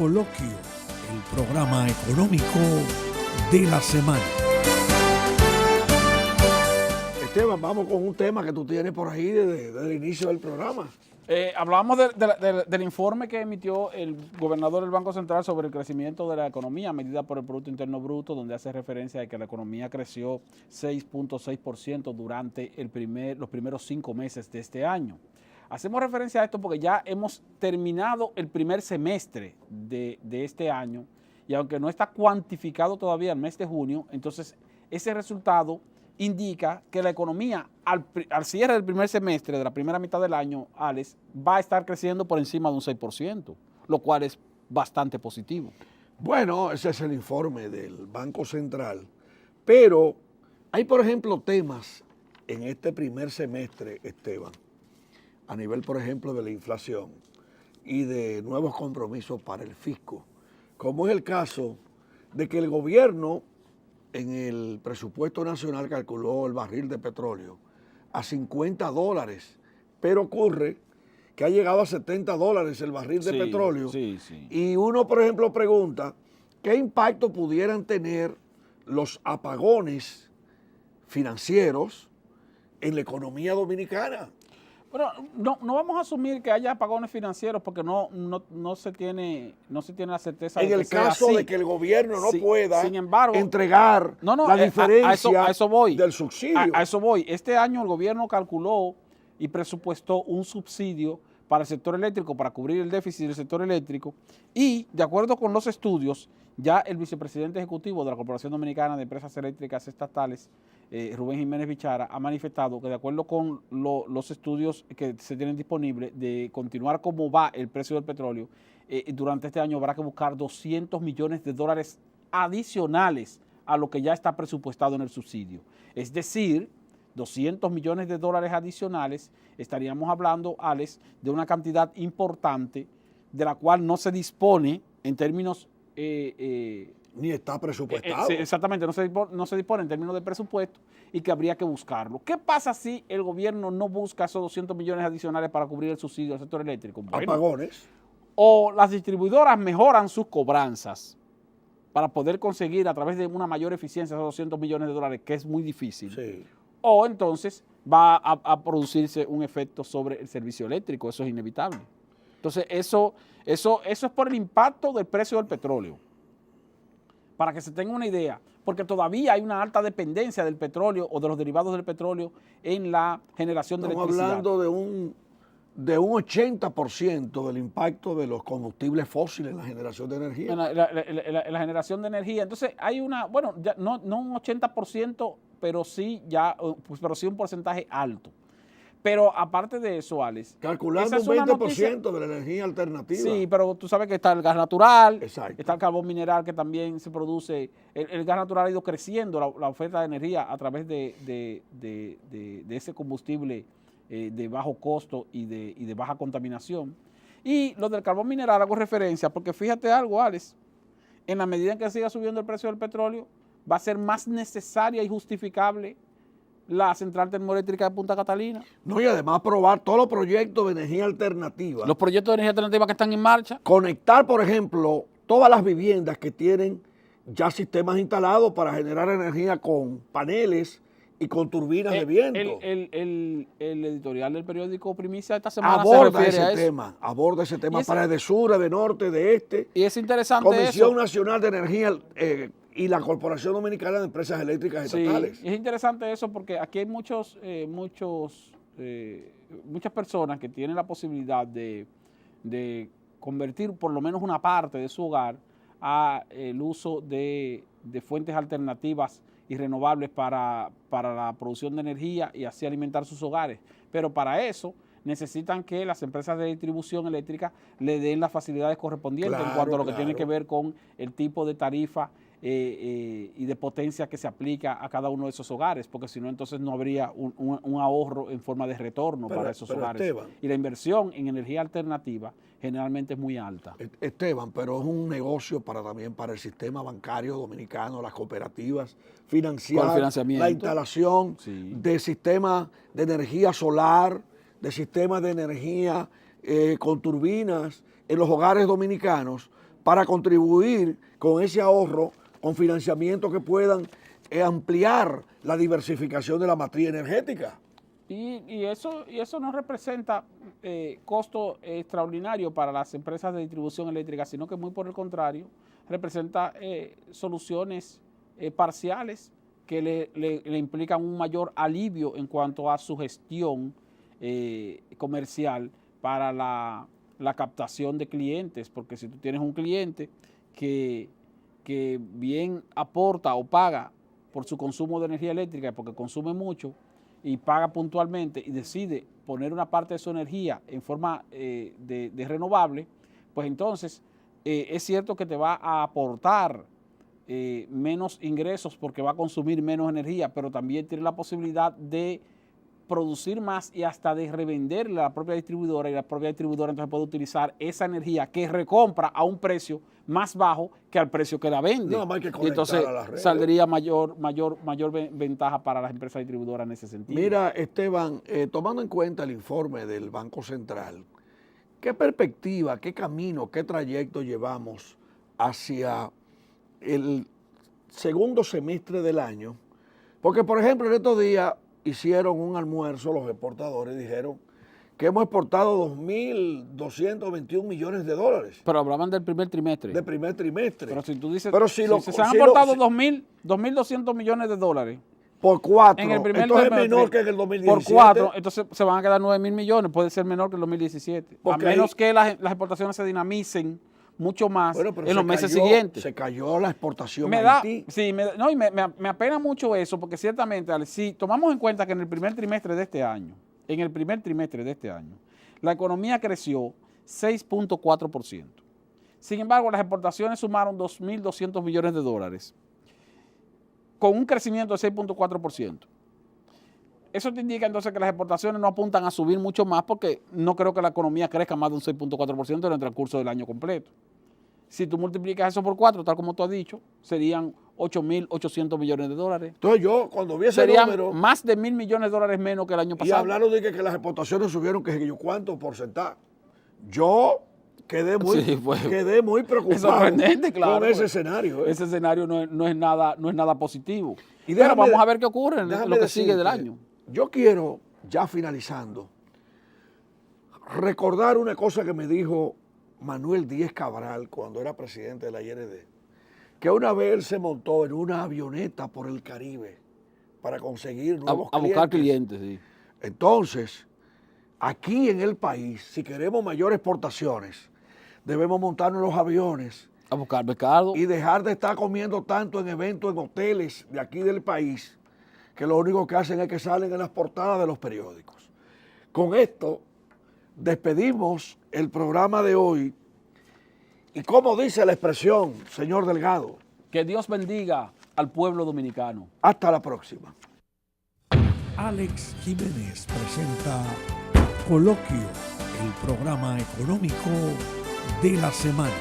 Coloquio, el programa económico de la semana. Esteban, vamos con un tema que tú tienes por ahí desde el inicio del programa. Hablábamos del informe que emitió el gobernador del Banco Central sobre el crecimiento de la economía medida por el Producto Interno Bruto, donde hace referencia a que la economía creció 6.6% durante los primeros 5 meses de este año. Hacemos referencia a esto porque ya hemos terminado el primer semestre de este año y aunque no está cuantificado todavía el mes de junio, entonces ese resultado indica que la economía al cierre del primer semestre de la primera mitad del año, Alex, va a estar creciendo por encima de un 6%, lo cual es bastante positivo. Bueno, ese es el informe del Banco Central, pero hay, por ejemplo, temas en este primer semestre, Esteban, a nivel, por ejemplo, de la inflación y de nuevos compromisos para el fisco, como es el caso de que el gobierno en el presupuesto nacional calculó el barril de petróleo a $50, pero ocurre que ha llegado a $70 el barril de petróleo. Sí. Y uno, por ejemplo, pregunta, ¿qué impacto pudieran tener los apagones financieros en la economía dominicana? Bueno, no vamos a asumir que haya apagones financieros porque no se tiene la certeza de que sea así. En el caso de que el gobierno no pueda sin embargo, entregar la diferencia a eso voy. del subsidio. A eso voy. Este año el gobierno calculó y presupuestó un subsidio para el sector eléctrico, para cubrir el déficit del sector eléctrico, y de acuerdo con los estudios, ya el vicepresidente ejecutivo de la Corporación Dominicana de Empresas Eléctricas Estatales, Rubén Jiménez Bichara, ha manifestado que de acuerdo con los estudios que se tienen disponibles de continuar como va el precio del petróleo, durante este año habrá que buscar $200 millones adicionales a lo que ya está presupuestado en el subsidio. Es decir, $200 millones adicionales, estaríamos hablando, Alex, de una cantidad importante de la cual no se dispone en términos... ni está presupuestado. Exactamente, no se dispone en términos de presupuesto y que habría que buscarlo. ¿Qué pasa si el gobierno no busca esos $200 millones adicionales para cubrir el subsidio al sector eléctrico? Bueno, apagones. O las distribuidoras mejoran sus cobranzas para poder conseguir a través de una mayor eficiencia esos $200 millones, que es muy difícil. Sí. O entonces va a producirse un efecto sobre el servicio eléctrico, eso es inevitable. Entonces eso es por el impacto del precio del petróleo, para que se tenga una idea, porque todavía hay una alta dependencia del petróleo o de los derivados del petróleo en la generación de electricidad. Estamos hablando de un 80% del impacto de los combustibles fósiles en la generación de energía. En la generación de energía. Entonces hay ya no un 80%, pero sí un porcentaje alto. Pero aparte de eso, Alex, calculando un 20% de la energía alternativa. Sí, pero tú sabes que está el gas natural, exacto, está el carbón mineral que también se produce. El gas natural ha ido creciendo la oferta de energía a través de ese combustible de bajo costo y de baja contaminación. Y lo del carbón mineral hago referencia porque fíjate algo, Alex, en la medida en que siga subiendo el precio del petróleo, va a ser más necesaria y justificable la central termoeléctrica de Punta Catalina. No, y además aprobar todos los proyectos de energía alternativa. Los proyectos de energía alternativa que están en marcha. Conectar, por ejemplo, todas las viviendas que tienen ya sistemas instalados para generar energía con paneles y con turbinas de viento. El editorial del periódico Primicia esta semana aborda ese tema para de sur, de norte, de este. Y es interesante Comisión Nacional de Energía y la Corporación Dominicana de Empresas Eléctricas Estatales. Sí, es interesante eso porque aquí hay muchas personas que tienen la posibilidad de convertir por lo menos una parte de su hogar a el uso de fuentes alternativas y renovables para la producción de energía y así alimentar sus hogares. Pero para eso necesitan que las empresas de distribución eléctrica le den las facilidades correspondientes en cuanto a lo que tiene que ver con el tipo de tarifa y de potencia que se aplica a cada uno de esos hogares, porque si no entonces no habría un ahorro en forma de retorno para esos hogares. Esteban, y la inversión en energía alternativa generalmente es muy alta. Esteban, pero es un negocio también para el sistema bancario dominicano, las cooperativas, financiar la instalación de sistemas de energía solar, de sistemas de energía con turbinas en los hogares dominicanos, para contribuir con ese ahorro, con financiamiento que puedan ampliar la diversificación de la matriz energética. Y eso no representa costo extraordinario para las empresas de distribución eléctrica, sino que muy por el contrario, representa soluciones parciales que le implican un mayor alivio en cuanto a su gestión comercial para la captación de clientes, porque si tú tienes un cliente que bien aporta o paga por su consumo de energía eléctrica, porque consume mucho, y paga puntualmente y decide poner una parte de su energía en forma de renovable, pues entonces es cierto que te va a aportar menos ingresos porque va a consumir menos energía, pero también tiene la posibilidad de producir más y hasta de revenderle a la propia distribuidora, y la propia distribuidora entonces puede utilizar esa energía que recompra a un precio más bajo que al precio que la vende. No, hay que y entonces a las redes. Saldría mayor ventaja para las empresas distribuidoras en ese sentido. Mira, Esteban, tomando en cuenta el informe del Banco Central, ¿qué perspectiva, qué camino, qué trayecto llevamos hacia el segundo semestre del año? Porque, por ejemplo, en estos días hicieron un almuerzo, los exportadores dijeron que hemos exportado 2.221 millones de dólares. Pero hablaban del primer trimestre. Del primer trimestre. Pero si tú dices, se han si aportado 2.200 millones de dólares. Por 4. En el primer entonces es trimestre, menor que en el 2017. Por 4, entonces se van a quedar 9.000 millones, puede ser menor que el 2017. Porque a menos que las exportaciones se dinamicen mucho más en los meses siguientes. Se cayó la exportación me a da, Haití. sí, me apena mucho eso, porque ciertamente, si tomamos en cuenta que en el primer trimestre de este año, la economía creció 6.4%. Sin embargo, las exportaciones sumaron 2.200 millones de dólares, con un crecimiento de 6.4%. Eso te indica entonces que las exportaciones no apuntan a subir mucho más, porque no creo que la economía crezca más de un 6.4% en el transcurso del año completo. Si tú multiplicas eso por 4, tal como tú has dicho, serían 8.800 millones de dólares. Entonces yo, cuando vi ese serían número, más de 1.000 millones de dólares menos que el año pasado. Y hablaron de que las exportaciones subieron, que yo cuánto porcentaje. Yo quedé muy preocupado sorprendente, claro, con ese escenario. Ese escenario no es nada positivo. Y pero vamos a ver qué ocurre en lo que sigue del año. Yo quiero, ya finalizando, recordar una cosa que me dijo Manuel Díez Cabral cuando era presidente de la IRD, que una vez él se montó en una avioneta por el Caribe para conseguir nuevos clientes. A buscar clientes, sí. Entonces, aquí en el país, si queremos mayores exportaciones, debemos montarnos en los aviones a buscar mercado y dejar de estar comiendo tanto en eventos, en hoteles de aquí del país, que lo único que hacen es que salen en las portadas de los periódicos. Con esto despedimos el programa de hoy y, como dice la expresión, señor Delgado, que Dios bendiga al pueblo dominicano. Hasta la próxima. Alex Jiménez presenta Coloquio, el programa económico de la semana.